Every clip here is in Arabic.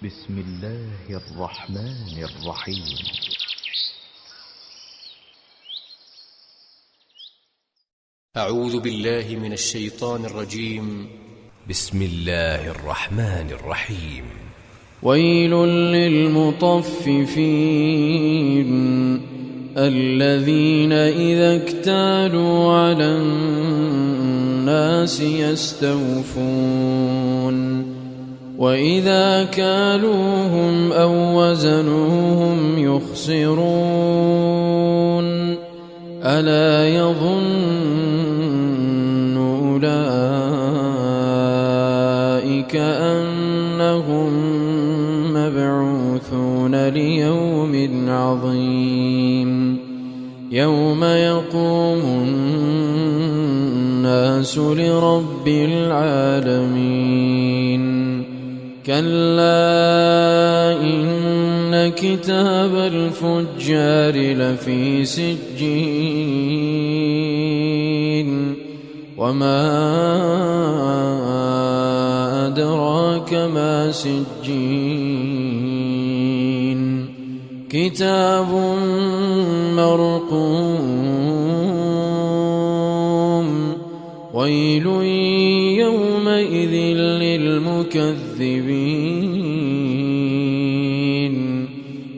بسم الله الرحمن الرحيم. أعوذ بالله من الشيطان الرجيم. بسم الله الرحمن الرحيم. ويل للمطففين الذين إذا اكتالوا على الناس يستوفون وإذا كالوهم أو وزنوهم يخسرون ألا يظن أولئك أنهم مبعوثون ليوم عظيم يوم يقوم الناس لرب العالمين كلا إن كتاب الفجار لفي سجين وما أدراك ما سجين كتاب مرقوم ويل يومئذ للمكذبين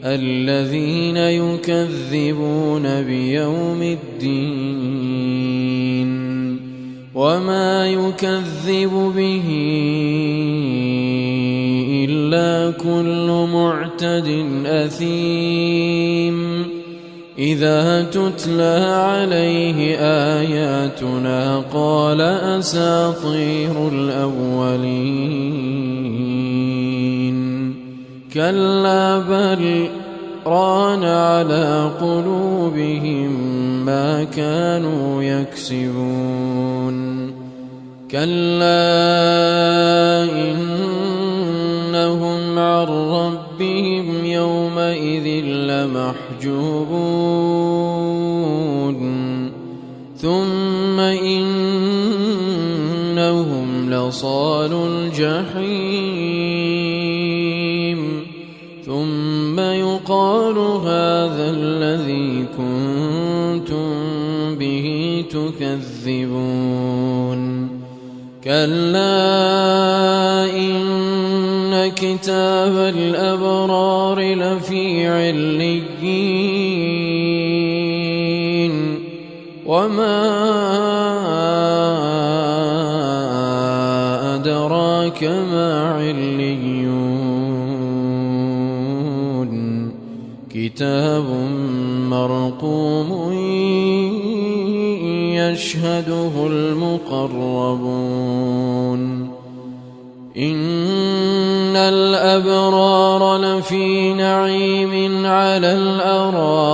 الذين يكذبون بيوم الدين وما يكذب به إلا كل معتد أثيم إذا تتلى عليه آياتنا قال أساطير الأولين كلا بل ران على قلوبهم ما كانوا يكسبون كلا إنهم عن ربهم يومئذ لمحجوبون ثم إنهم لصالو الجحيم ثم يقال هذا الذي كنتم به تكذبون كلا إن كتاب الأبرار لفي عليين وما أدراك ما عليون كتاب مرقوم يشهده المقربون إن الأبرار لفي نعيم على الأرائك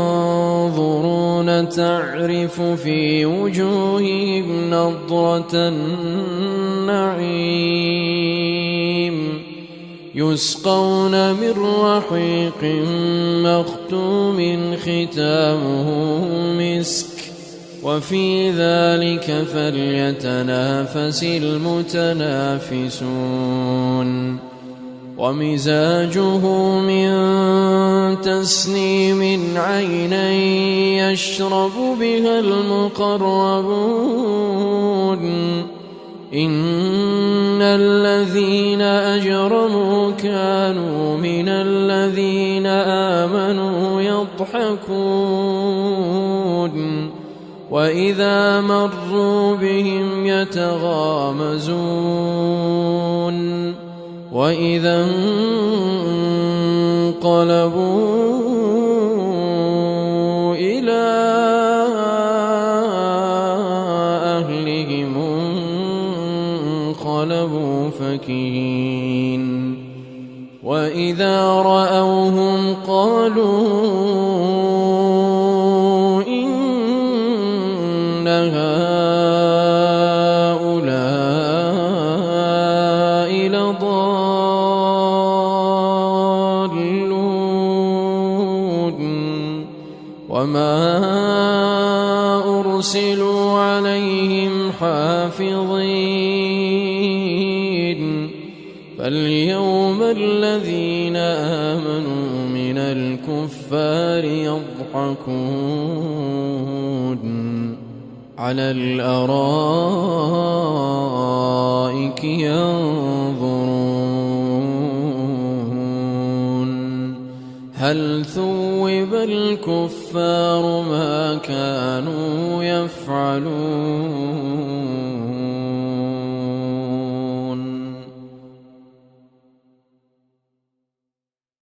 ينظرون تعرف في وجوههم نضرة النعيم يسقون من رحيق مختوم ختامه مسك وفي ذلك فليتنافس المتنافسون ومزاجه من تسنيم عينا يشرب بها المقربون إن الذين أجرموا كانوا من الذين آمنوا يضحكون وإذا مروا بهم يتغامزون وإذا انقلبوا إلى أهلهم انقلبوا فكهين وإذا رأوهم قالوا إن هؤلاء لضالون وما أرسلوا عليهم حافظين فاليوم الذين آمنوا من الكفار يضحكون على الأرائك ينظرون هل ثوب الكفار ما كانوا يفعلون